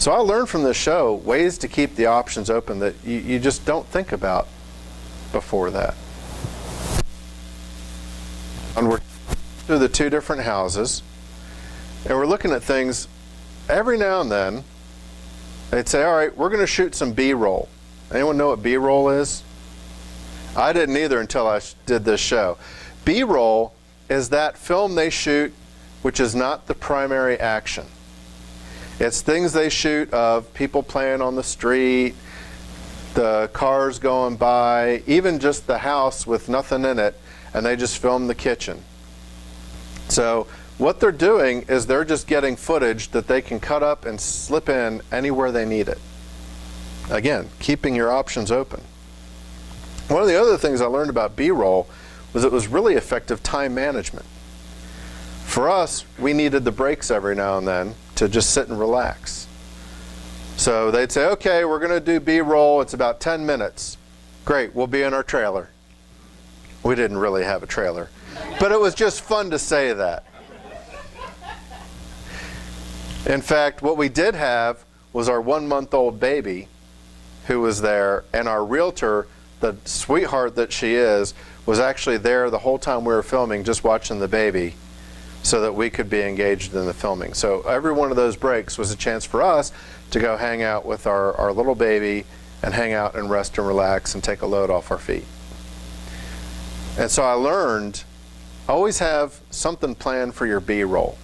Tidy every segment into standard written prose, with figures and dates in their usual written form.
So I learned from this show ways to keep the options open that you just don't think about before that. And we're through the 2 different houses, and we're looking at things. Every now and then, they'd say, all right, we're going to shoot some B-roll. Anyone know what B-roll is? I didn't either until I did this show. B-roll is that film they shoot which is not the primary action. It's things they shoot of people playing on the street, the cars going by, even just the house with nothing in it, and they just film the kitchen. So what they're doing is they're just getting footage that they can cut up and slip in anywhere they need it. Again, keeping your options open. One of the other things I learned about B-roll was it was really effective time management. For us, we needed the breaks every now and then to just sit and relax. So they'd say, okay, we're going to do B-roll. It's about 10 minutes. Great, we'll be in our trailer. We didn't really have a trailer, but it was just fun to say that. In fact, what we did have was our 1-month-old baby who was there, and our realtor, the sweetheart that she is, was actually there the whole time we were filming, just watching the baby, so that we could be engaged in the filming. So every one of those breaks was a chance for us to go hang out with our little baby and hang out and rest and relax and take a load off our feet. And so I learned, always have something planned for your B-roll.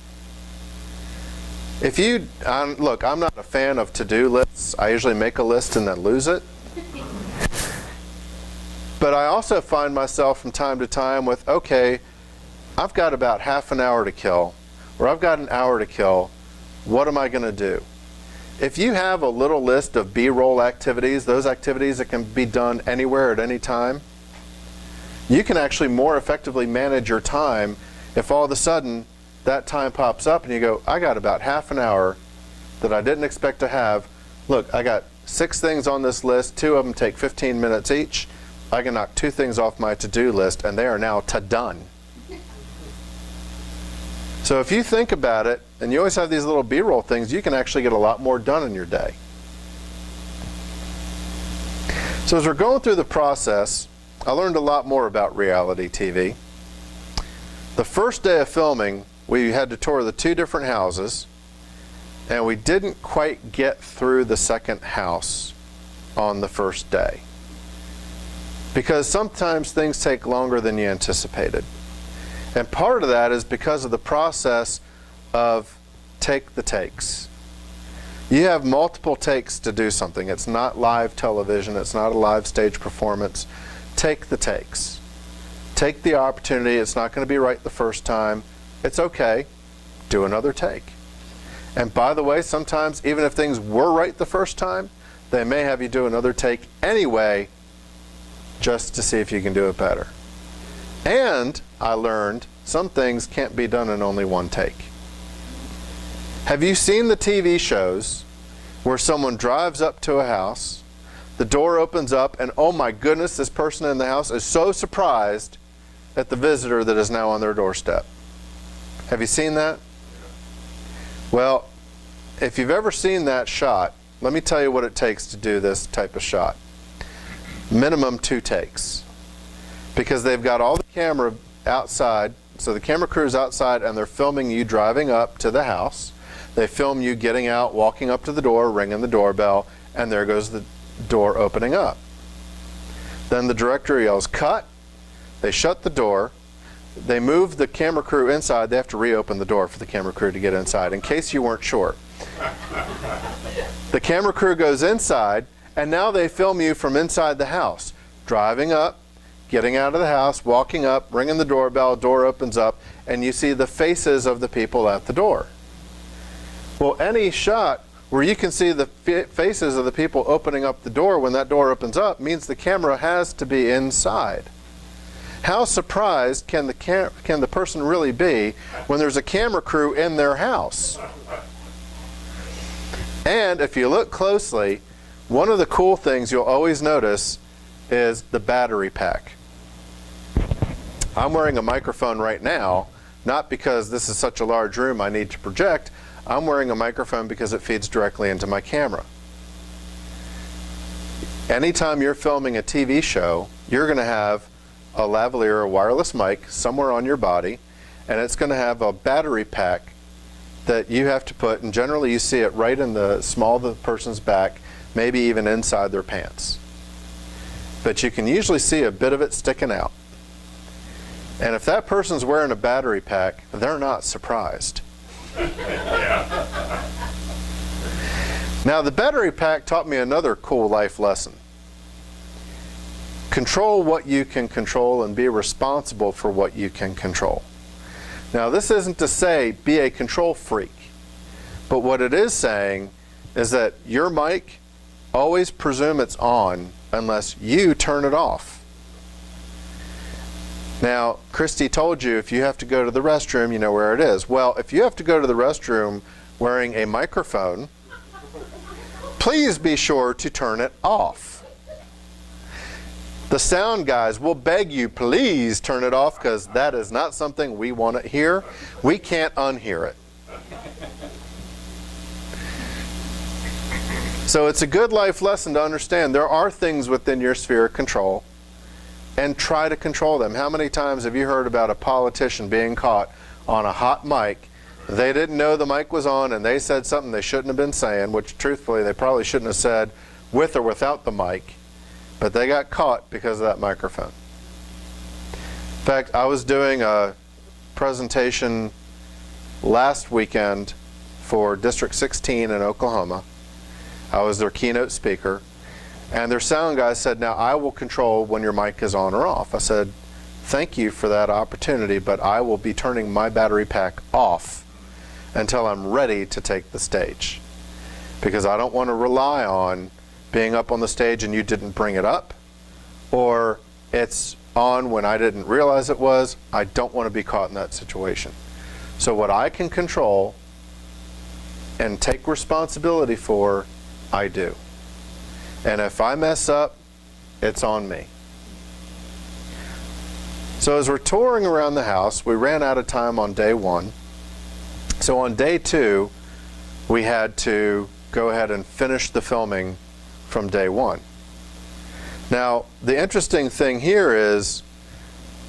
If you, look, I'm not a fan of to-do lists. I usually make a list and then lose it. But I also find myself from time to time with, okay, I've got about half an hour to kill, or I've got an hour to kill. What am I going to do? If you have a little list of B-roll activities, those activities that can be done anywhere at any time, you can actually more effectively manage your time if all of a sudden that time pops up and you go, I got about half an hour that I didn't expect to have. Look, I got 6 things on this list. 2 of them take 15 minutes each. I can knock 2 things off my to-do list, and they are now done. So if you think about it, and you always have these little B-roll things, you can actually get a lot more done in your day. So as we're going through the process, I learned a lot more about reality TV. The first day of filming, we had to tour the 2 different houses, and we didn't quite get through the second house on the first day, because sometimes things take longer than you anticipated. And part of that is because of the process of take the takes. You have multiple takes to do something. It's not live television. It's not a live stage performance. Take the takes. Take the opportunity. It's not going to be right the first time. It's okay. Do another take. And by the way, sometimes even if things were right the first time, they may have you do another take anyway, just to see if you can do it better. And I learned some things can't be done in only one take. Have you seen the TV shows where someone drives up to a house, the door opens up, and oh my goodness, this person in the house is so surprised at the visitor that is now on their doorstep? Have you seen that? Well, if you've ever seen that shot, let me tell you what it takes to do this type of shot. Minimum 2 takes. Because they've got all the camera outside, so the camera crew's outside and they're filming you driving up to the house. They film you getting out, walking up to the door, ringing the doorbell, and there goes the door opening up. Then the director yells, cut. They shut the door. They move the camera crew inside. They have to reopen the door for the camera crew to get inside, in case you weren't sure. The camera crew goes inside, and now they film you from inside the house, driving up, getting out of the house, walking up, ringing the doorbell, door opens up, and you see the faces of the people at the door. Well, any shot where you can see the faces of the people opening up the door when that door opens up means the camera has to be inside. How surprised can the person really be when there's a camera crew in their house? And if you look closely, one of the cool things you'll always notice is the battery pack. I'm wearing a microphone right now, not because this is such a large room I need to project. I'm wearing a microphone because it feeds directly into my camera. Anytime you're filming a TV show, you're going to have a lavalier, a wireless mic somewhere on your body, and it's going to have a battery pack that you have to put, and generally you see it right in the small of the person's back, maybe even inside their pants. But you can usually see a bit of it sticking out. And if that person's wearing a battery pack, they're not surprised. Now, the battery pack taught me another cool life lesson. Control what you can control and be responsible for what you can control. Now, this isn't to say be a control freak, but what it is saying is that your mic, always presume it's on unless you turn it off. Now, Christy told you if you have to go to the restroom, you know where it is. Well, if you have to go to the restroom wearing a microphone, please be sure to turn it off. The sound guys will beg you, please turn it off, because that is not something we want to hear. We can't unhear it. So it's a good life lesson to understand there are things within your sphere of control, and try to control them. How many times have you heard about a politician being caught on a hot mic? They didn't know the mic was on and they said something they shouldn't have been saying, which truthfully they probably shouldn't have said with or without the mic, but they got caught because of that microphone. In fact, I was doing a presentation last weekend for District 16 in Oklahoma. I was their keynote speaker, and their sound guy said, now I will control when your mic is on or off. I said, thank you for that opportunity, but I will be turning my battery pack off until I'm ready to take the stage, because I don't want to rely on being up on the stage and you didn't bring it up, or it's on when I didn't realize it was. I don't want to be caught in that situation. So what I can control and take responsibility for, I do. And if I mess up, it's on me. So as we're touring around the house, we ran out of time on day one. So on day two, we had to go ahead and finish the filming from day one. Now, the interesting thing here is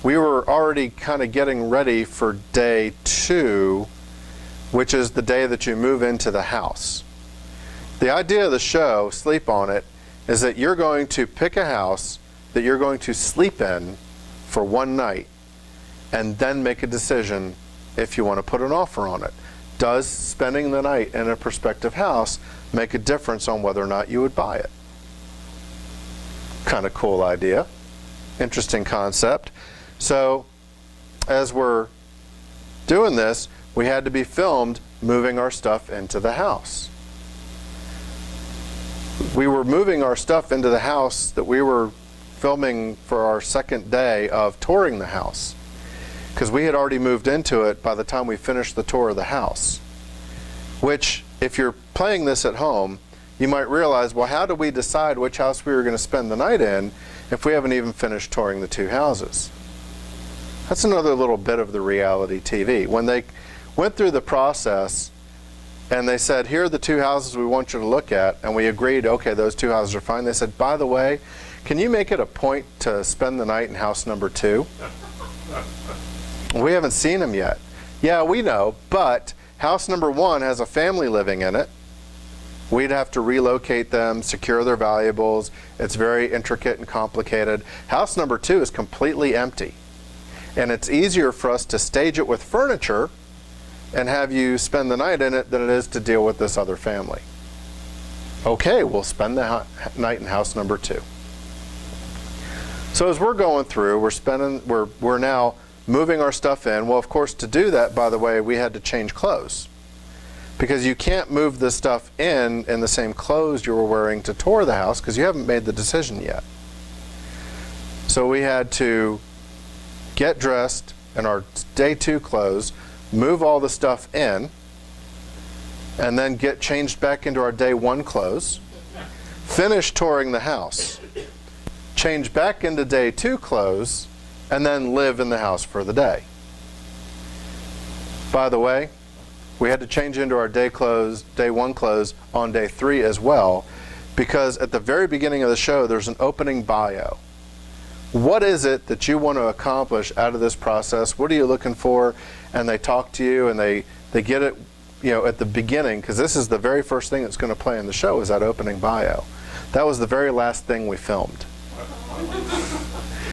we were already kind of getting ready for day two, which is the day that you move into the house. The idea of the show, Sleep On It, is that you're going to pick a house that you're going to sleep in for one night and then make a decision if you want to put an offer on it. Does spending the night in a prospective house make a difference on whether or not you would buy it? Kind of cool idea. Interesting concept. So as we're doing this, we had to be filmed moving our stuff into the house. We were moving our stuff into the house that we were filming for our second day of touring the house, because we had already moved into it by the time we finished the tour of the house. Which, if you're playing this at home, you might realize, well, how do we decide which house we were going to spend the night in if we haven't even finished touring the two houses? That's another little bit of the reality TV. When they went through the process and they said, here are the two houses we want you to look at, and we agreed, okay, those two houses are fine. They said, by the way, can you make it a point to spend the night in house number 2? We haven't seen them yet. Yeah, we know, but house number 1 has a family living in it. We'd have to relocate them, secure their valuables. It's very intricate and complicated. House number 2 is completely empty. And it's easier for us to stage it with furniture and have you spend the night in it than it is to deal with this other family. Okay, we'll spend the night in house number 2. So as we're going through, we're now moving our stuff in. Well, of course, to do that, by the way, we had to change clothes, because you can't move this stuff in the same clothes you were wearing to tour the house, because you haven't made the decision yet. So we had to get dressed in our day 2 clothes, move all the stuff in, and then get changed back into our day 1 clothes, finish touring the house, change back into day 2 clothes, and then live in the house for the day. By the way, We had to change into our day one clothes on day 3 as well, because at the very beginning of the show, there's an opening bio. What is it that you want to accomplish out of this process? What are you looking for? And they talk to you, and they get it, at the beginning, because this is the very first thing that's going to play in the show, is that opening bio. That was the very last thing we filmed.